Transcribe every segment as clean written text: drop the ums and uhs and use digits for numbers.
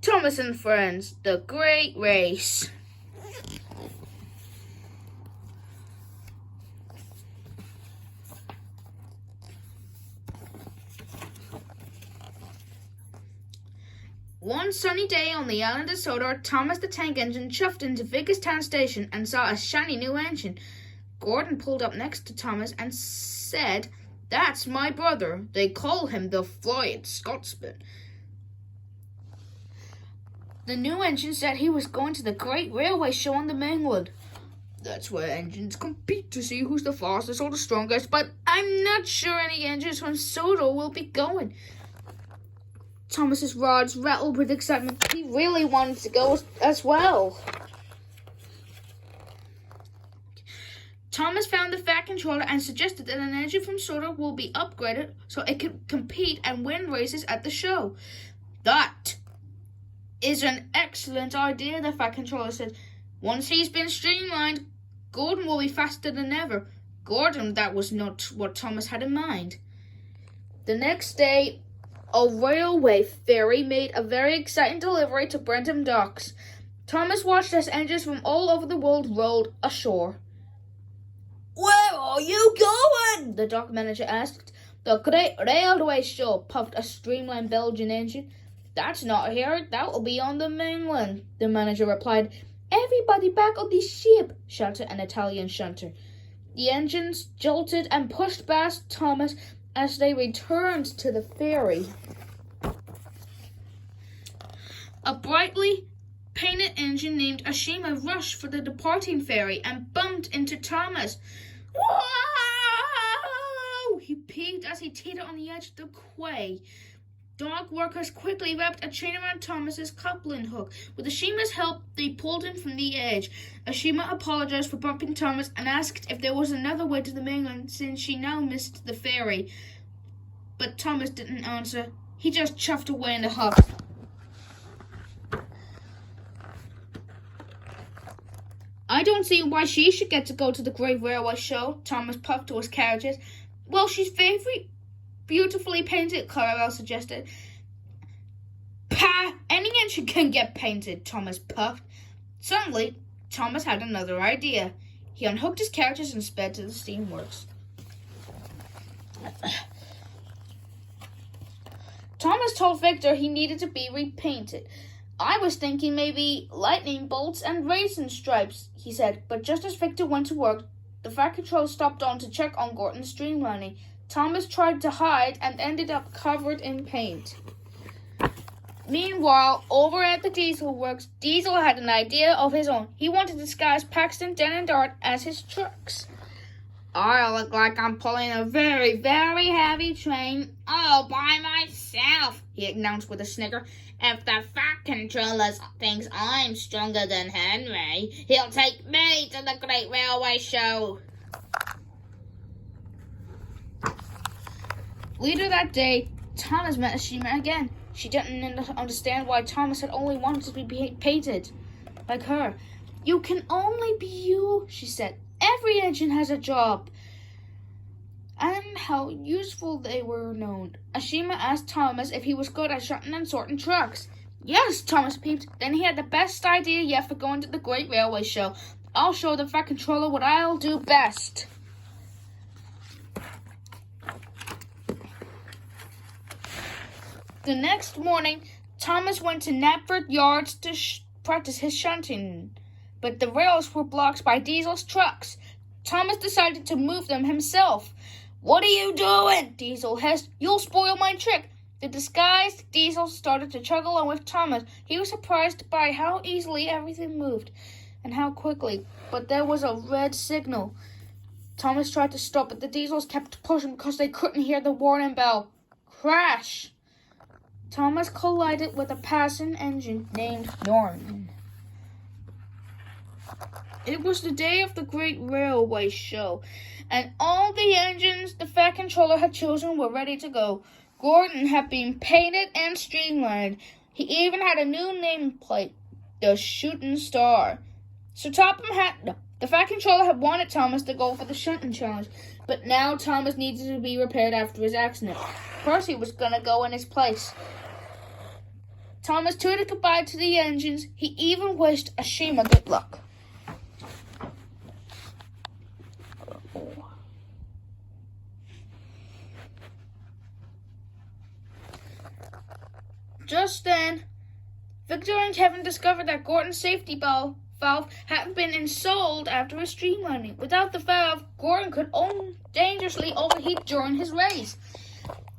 Thomas and Friends, The Great Race. One sunny day on the island of Sodor, Thomas the Tank Engine chuffed into Vickstown Station and saw a shiny new engine. Gordon pulled up next to Thomas and said, "That's my brother. They call him the Flying Scotsman." The new engine said he was going to the Great Railway Show on the mainland. "That's where engines compete to see who's the fastest or the strongest, but I'm not sure any engines from Sodor will be going." Thomas's rods rattled with excitement. He really wanted to go as well. Thomas found the Fat Controller and suggested that an engine from Sodor will be upgraded so it could compete and win races at the show. "That is an excellent idea," the Fat Controller said. "Once he's been streamlined, Gordon will be faster than ever." Gordon, that was not what Thomas had in mind. The next day, a railway ferry made a very exciting delivery to Brentham Docks. Thomas watched as engines from all over the world rolled ashore. "Where are you going?" the dock manager asked. "The Great Railway Show," puffed a streamlined Belgian engine. "That's not here. That will be on the mainland," the manager replied. "Everybody back on the ship," shouted an Italian shunter. The engines jolted and pushed past Thomas as they returned to the ferry. A brightly painted engine named Ashima rushed for the departing ferry and bumped into Thomas. "Whoa!" he peeved as he teetered on the edge of the quay. Dock workers quickly wrapped a chain around Thomas's coupling hook. With Ashima's help, they pulled him from the edge. Ashima apologized for bumping Thomas and asked if there was another way to the mainland since she now missed the ferry. But Thomas didn't answer. He just chuffed away in a huff. "I don't see why she should get to go to the Great Railway Show," Thomas puffed to his carriages. "Well, she's very beautifully painted," Clarabelle suggested. "Pah! Any engine can get painted," Thomas puffed. Suddenly, Thomas had another idea. He unhooked his carriages and sped to the steamworks. Thomas told Victor he needed to be repainted. "I was thinking maybe lightning bolts and raisin stripes," he said, but just as Victor went to work, the Fat Controller stopped on to check on Gordon's streamlining. Thomas tried to hide and ended up covered in paint. Meanwhile, over at the Diesel Works, Diesel had an idea of his own. He wanted to disguise Paxton, Den, and Dart as his trucks. "I look like I'm pulling a very, very heavy train all by myself," he announced with a snicker. "If the Fat Controller thinks I'm stronger than Henry, he'll take me to the Great Railway Show." Later that day, Thomas met Ashima again. She didn't understand why Thomas had only wanted to be painted like her. "You can only be you," she said. "Every engine has a job." And how useful they were known. Ashima asked Thomas if he was good at shunting and sorting trucks. "Yes," Thomas peeped. Then he had the best idea yet for going to the Great Railway Show. "I'll show the Fat Controller what I'll do best." The next morning, Thomas went to Knapford Yards to practice his shunting, but the rails were blocked by Diesel's trucks. Thomas decided to move them himself. "What are you doing?" Diesel hissed. "You'll spoil my trick." The disguised Diesel started to chug along with Thomas. He was surprised by how easily everything moved and how quickly, but there was a red signal. Thomas tried to stop, but the Diesels kept pushing because they couldn't hear the warning bell. Crash! Thomas collided with a passing engine named Norman. It was the day of the Great Railway Show, and all the engines the Fat Controller had chosen were ready to go. Gordon had been painted and streamlined. He even had a new nameplate, the Shooting Star. So the Fat Controller had wanted Thomas to go for the shunting challenge, but now Thomas needed to be repaired after his accident. Percy was going to go in his place. Thomas tooted goodbye to the engines. He even wished Ashima good luck. Just then, Victor and Kevin discovered that Gordon's safety valve hadn't been installed after his streamlining. Without the valve, Gordon could dangerously overheat during his race.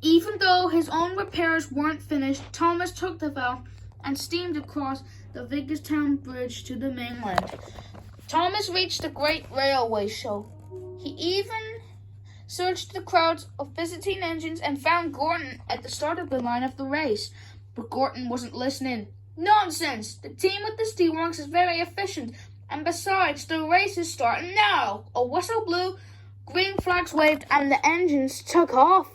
Even though his own repairs weren't finished, Thomas took the valve and steamed across the Vickers-town Bridge to the mainland. Thomas reached the Great Railway Show. He even searched the crowds of visiting engines and found Gordon at the start of the line of the race. But Gordon wasn't listening. Nonsense! The team with the steelworks is very efficient. And besides, the race is starting now. A whistle blew, green flags waved, and the engines took off.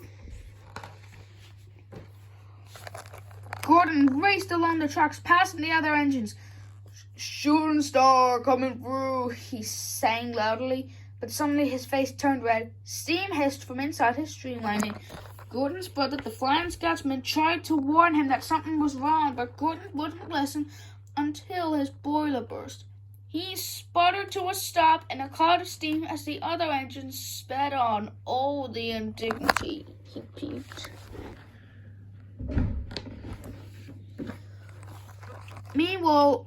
Gordon raced along the tracks, passing the other engines. "Shooting star coming through," he sang loudly. But suddenly his face turned red. Steam hissed from inside his streamlining. Gordon's brother, the Flying Scotsman, tried to warn him that something was wrong, but Gordon wouldn't listen until his boiler burst. He sputtered to a stop in a cloud of steam as the other engines sped on. Oh, the indignity, he peeped. Meanwhile,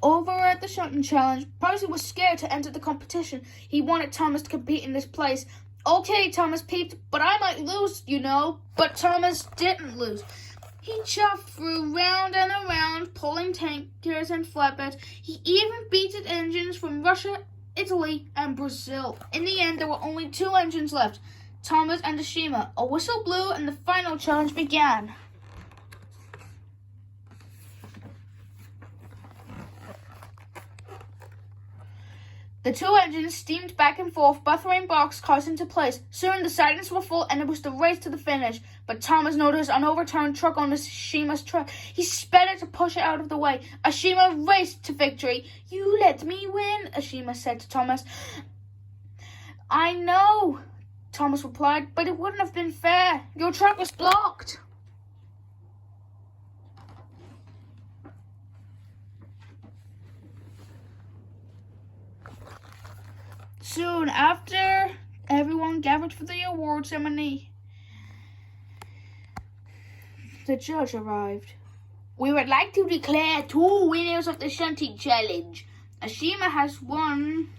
over at the shunting challenge, Percy was scared to enter the competition. He wanted Thomas to compete in this place. "Okay," Thomas peeped, "but I might lose, you know." But Thomas didn't lose. He chuffed through round and around, pulling tankers and flatbeds. He even beat engines from Russia, Italy, and Brazil. In the end, there were only 2 engines left, Thomas and Ashima. A whistle blew and the final challenge began. The 2 engines steamed back and forth, buffering boxcars into place. Soon the sidings were full and it was the race to the finish. But Thomas noticed an overturned truck on Ashima's truck. He sped it to push it out of the way. Ashima raced to victory. "You let me win," Ashima said to Thomas. "I know," Thomas replied, "but it wouldn't have been fair. Your truck was blocked." Soon after everyone gathered for the award ceremony, the judge arrived. "We would like to declare 2 winners of the shunting challenge. Ashima has won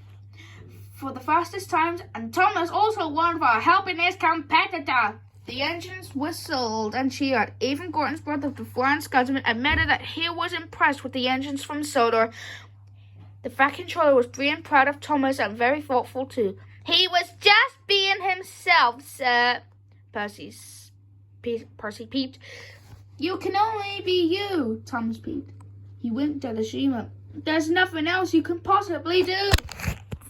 for the fastest times, and Thomas also won for helping his competitor." The engines whistled and cheered. Even Gordon's brother, the Flying Scotsman, admitted that he was impressed with the engines from Sodor. The Fat Controller was being proud of Thomas and very thoughtful too. "He was just being himself, sir," Percy peeped. "You can only be you," Thomas peeped. He winked at Ashima. "There's nothing else you can possibly do."